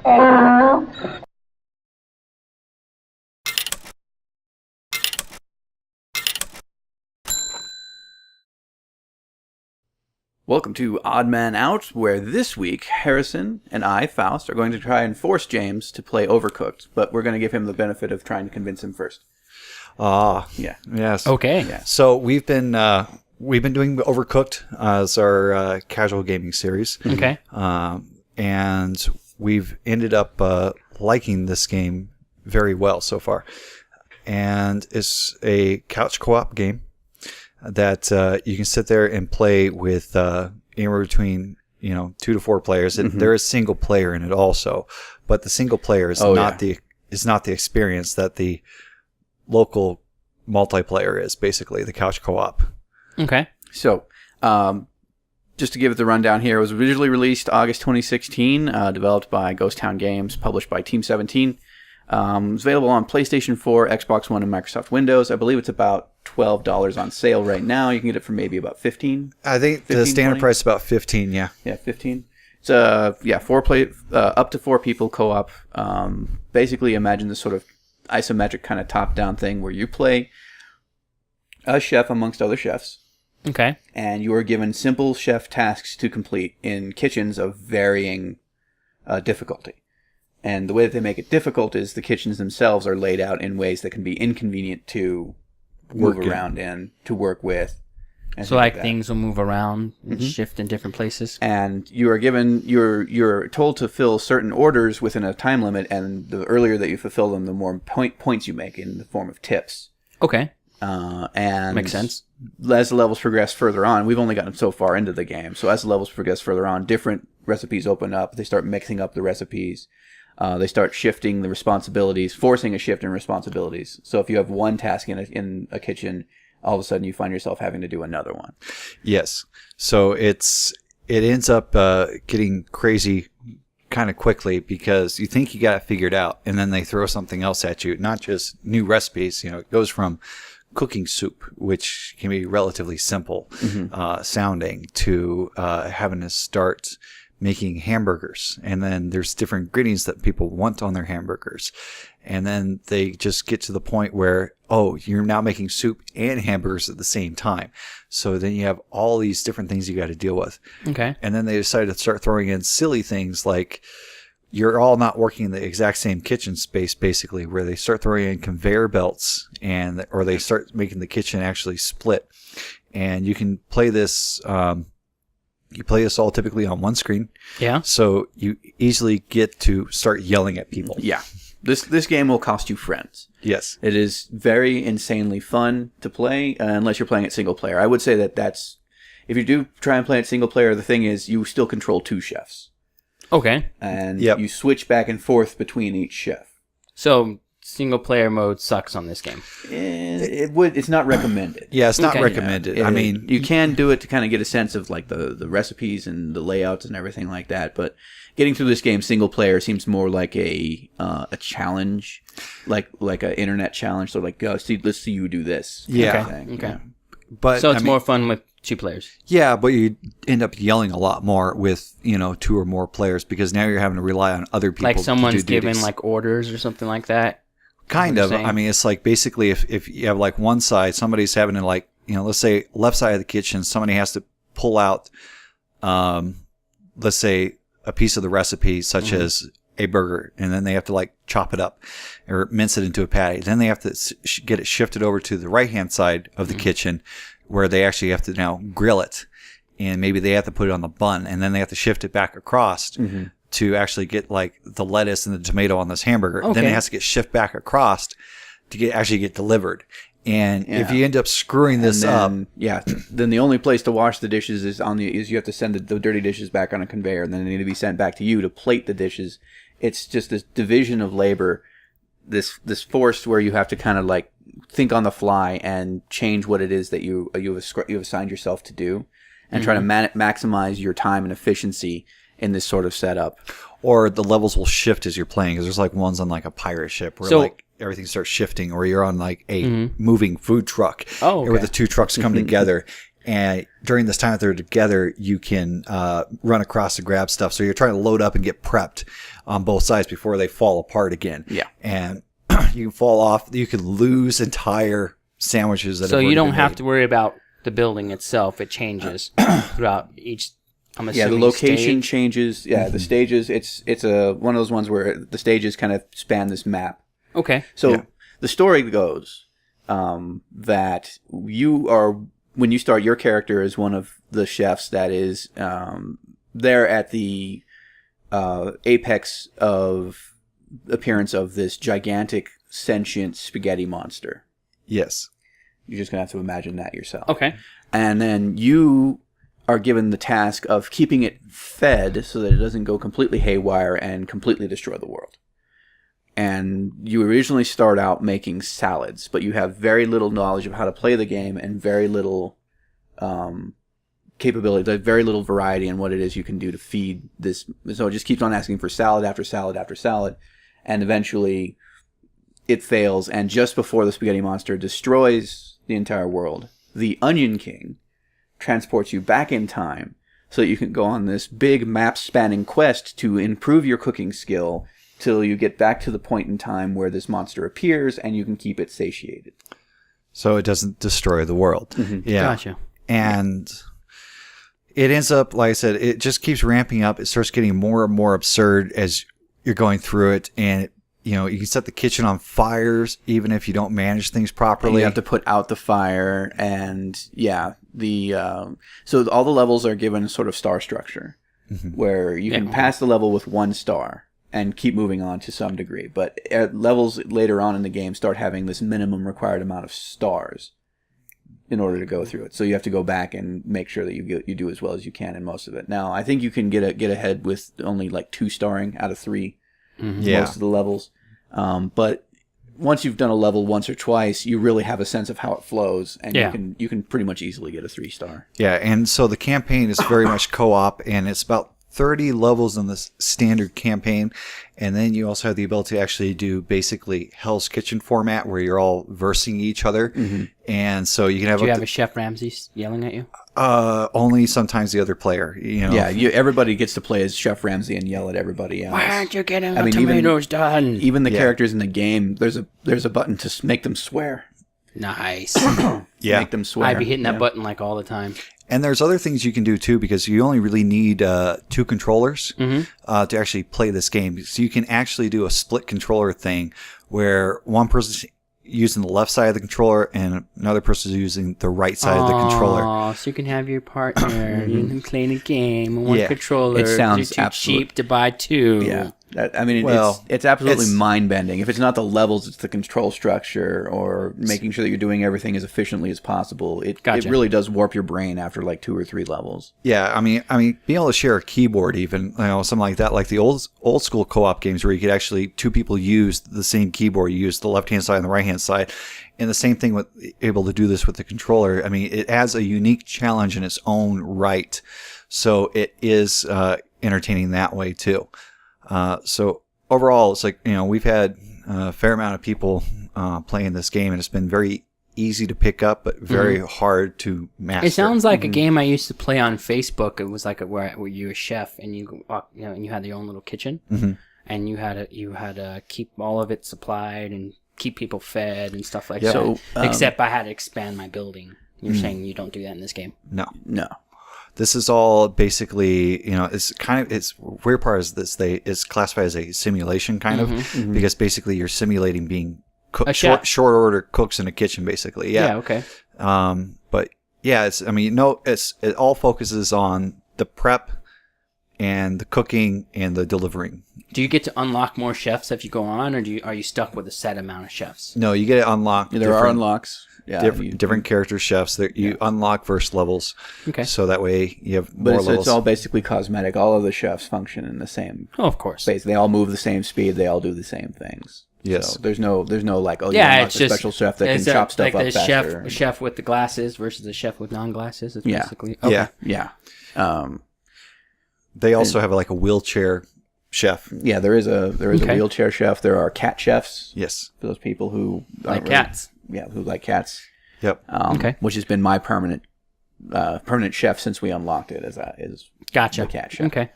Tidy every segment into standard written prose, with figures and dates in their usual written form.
Welcome to Odd Man Out, where this week Harrison and I, Faust, are going to try and force James to play Overcooked, but we're going to give him the benefit of trying to convince him first. Yeah. Yes. Okay. Yeah. So we've been doing Overcooked as our casual gaming series. Okay. And we've ended up liking this game very well so far. And it's a couch co-op game that you can sit there and play with anywhere between 2 to 4 players. And there is single player in it also, but the single player is not the experience that the local multiplayer is. Basically the couch co-op. Okay. So, just to give it the rundown here, it was originally released August 2016, developed by Ghost Town Games, published by Team 17. It's available on PlayStation 4, Xbox One, and Microsoft Windows. I believe it's about $12 on sale right now. You can get it for maybe about $15. I think the standard price is about $15. Yeah. Yeah, 15. It's up to 4 people co-op. Basically, imagine this sort of isometric kind of top-down thing where you play a chef amongst other chefs. Okay. And you are given simple chef tasks to complete in kitchens of varying difficulty. And the way that they make it difficult is the kitchens themselves are laid out in ways that can be inconvenient to move around in, to work with. So like things will move around and shift in different places. And you are given, you're told to fill certain orders within a time limit, and the earlier that you fulfill them, the more points you make in the form of tips. Okay. And makes sense. As the levels progress further on, we've only gotten so far into the game, so as the levels progress further on, different recipes open up. They start mixing up the recipes. They start shifting the responsibilities, forcing a shift in responsibilities. So if you have one task in a kitchen, all of a sudden you find yourself having to do another one. Yes. So it ends up getting crazy kind of quickly because you think you got it figured out, and then they throw something else at you. Not just new recipes. It goes from cooking soup, which can be relatively simple sounding, to having to start making hamburgers, and then there's different ingredients that people want on their hamburgers, and then they just get to the point where, you're now making soup and hamburgers at the same time. So then you have all these different things you got to deal with. Okay. And then they decided to start throwing in silly things like you're all not working in the exact same kitchen space, basically, where they start throwing in conveyor belts or they start making the kitchen actually split. And you can play this. You play this all typically on one screen. Yeah. So you easily get to start yelling at people. Yeah. This game will cost you friends. Yes. It is very insanely fun to play, unless you're playing it single player. I would say that's... If you do try and play it single player, the thing is you still control 2 chefs. Okay. And you switch back and forth between each chef. So... single player mode sucks on this game. It's not recommended. Yeah, it's not recommended. I mean, you can do it to kind of get a sense of like the recipes and the layouts and everything like that. But getting through this game single player seems more like a challenge, like an internet challenge. So like, let's see you do this. Yeah. Okay. Yeah. But so it's more fun with 2 players. Yeah, but you end up yelling a lot more with 2 or more players because now you're having to rely on other people. Like someone's to do giving like orders or something like that. Kind of. I mean, it's like basically if you have like one side, somebody's having to like, let's say left side of the kitchen, somebody has to pull out, let's say a piece of the recipe, such as a burger, and then they have to like chop it up or mince it into a patty. Then they have to get it shifted over to the right-hand side of the kitchen where they actually have to now grill it. And maybe they have to put it on the bun, and then they have to shift it back across to actually get like the lettuce and the tomato on this hamburger. Okay. Then it has to get shifted back across to actually get delivered. And if you end up screwing this up, then the only place to wash the dishes is you have to send the dirty dishes back on a conveyor, and then they need to be sent back to you to plate the dishes. It's just this division of labor, this force where you have to kind of like think on the fly and change what it is that you've assigned yourself to do, and try to maximize your time and efficiency in this sort of setup. Or the levels will shift as you're playing, because there's like ones on like a pirate ship where like everything starts shifting, or you're on like a moving food truck where the 2 trucks come together, And during this time that they're together, you can run across to grab stuff. So you're trying to load up and get prepped on both sides before they fall apart again. Yeah. And you can fall off. You can lose entire sandwiches. So you don't have to worry about the building itself. It changes throughout each. I'm assuming the location stage. changes. Yeah, the stages. It's one of those ones where the stages kind of span this map. Okay. So the story goes that you are, when you start, your character is one of the chefs that is there at the apex of appearance of this gigantic sentient spaghetti monster. Yes. You're just gonna have to imagine that yourself. Okay. And then you are given the task of keeping it fed so that it doesn't go completely haywire and completely destroy the world. And you originally start out making salads, but you have very little knowledge of how to play the game and very little capability, very little variety in what it is you can do to feed this. So it just keeps on asking for salad after salad after salad, and eventually it fails. And just before the spaghetti monster destroys the entire world, the Onion King transports you back in time so that you can go on this big map-spanning quest to improve your cooking skill till you get back to the point in time where this monster appears and you can keep it satiated. So it doesn't destroy the world. Mm-hmm. Yeah. Gotcha. And it ends up, like I said, it just keeps ramping up. It starts getting more and more absurd as you're going through it. And, you can set the kitchen on fires even if you don't manage things properly. And you have to put out the fire. And, so all the levels are given sort of star structure where you can pass the level with 1 star and keep moving on to some degree. But levels later on in the game start having this minimum required amount of stars in order to go through it. So you have to go back and make sure that you do as well as you can in most of it. Now, I think you can get ahead with only like 2 starring out of 3 most of the levels. But once you've done a level once or twice, you really have a sense of how it flows, and you can pretty much easily get a 3-star. Yeah, and so the campaign is very much co-op, and it's about 30 levels in the standard campaign, and then you also have the ability to actually do basically Hell's Kitchen format where you're all versing each other, and so you can have. Do you have a Chef Ramsay yelling at you? Only sometimes the other player. Yeah, everybody gets to play as Chef Ramsay and yell at everybody else. Why aren't you getting the tomatoes done? Even the characters in the game, there's a button to make them swear. Nice. Make them swear. I'd be hitting that button like all the time. And there's other things you can do too, because you only really need 2 controllers to actually play this game. So you can actually do a split controller thing where one person's using the left side of the controller and another person's using the right side of the controller. Oh, so you can have your partner you can play the game on one controller. It sounds too cheap to buy 2. Yeah. It's absolutely mind-bending. If it's not the levels, it's the control structure or making sure that you're doing everything as efficiently as possible. It really does warp your brain after like 2 or 3 levels. Yeah, I mean, being able to share a keyboard, even something like that, like the old school co-op games where you could actually 2 people use the same keyboard. You use the left-hand side and the right-hand side, and the same thing with able to do this with the controller. I mean, it adds a unique challenge in its own right, so it is entertaining that way too. So overall, it's like, we've had a fair amount of people playing this game, and it's been very easy to pick up, but very hard to master. It sounds like a game I used to play on Facebook. It was like where you were a chef and and you had your own little kitchen, and you had to keep all of it supplied and keep people fed and stuff like that. So, except I had to expand my building. You're saying you don't do that in this game? No. This is all basically, it's weird part is this, it's classified as a simulation kind of, because basically you're simulating being cooked, short order cooks in a kitchen, basically. Yeah. Okay. But yeah, it all focuses on the prep and the cooking and the delivering. Do you get to unlock more chefs if you go on, or are you stuck with a set amount of chefs? No, you get to unlock. There are unlocks. Yeah, different character chefs that you unlock first levels. Okay. So that way you have more levels. But it's all basically cosmetic. All of the chefs function in the same. Oh, of course. Space. They all move the same speed. They all do the same things. Yes. So there's no like, it's just a special chef that can chop stuff up faster. The chef with the glasses versus the chef with non-glasses. It's basically yeah. They also have like a wheelchair chef. Yeah, there is a wheelchair chef. There are cat chefs. Yes. For those people who like cats. Yeah, who like cats. Yep. Which has been my permanent permanent chef since we unlocked it. Is Gotcha. the cat chef. Okay.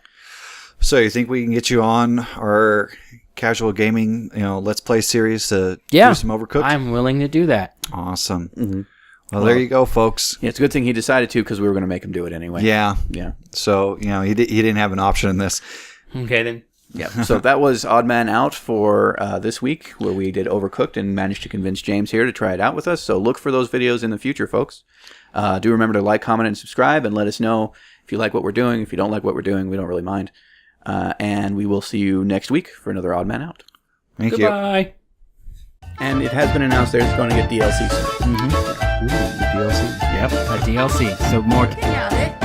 So you think we can get you on our casual gaming, Let's Play series to Yeah. do some Overcooked? I'm willing to do that. Awesome. Mm-hmm. Well, there you go, folks. Yeah, it's a good thing he decided to because we were going to make him do it anyway. Yeah. Yeah. So, he didn't have an option in this. Okay, then. Yeah. So that was Odd Man Out for this week, where we did Overcooked and managed to convince James here to try it out with us. So look for those videos in the future, folks. Do remember to like, comment, and subscribe, and let us know if you like what we're doing. If you don't like what we're doing, we don't really mind. And we will see you next week for another Odd Man Out. Thank you. Goodbye. And it has been announced that it's going to get DLC soon. Mm-hmm. Ooh, DLC. Yep, a DLC. So more. Get out of it.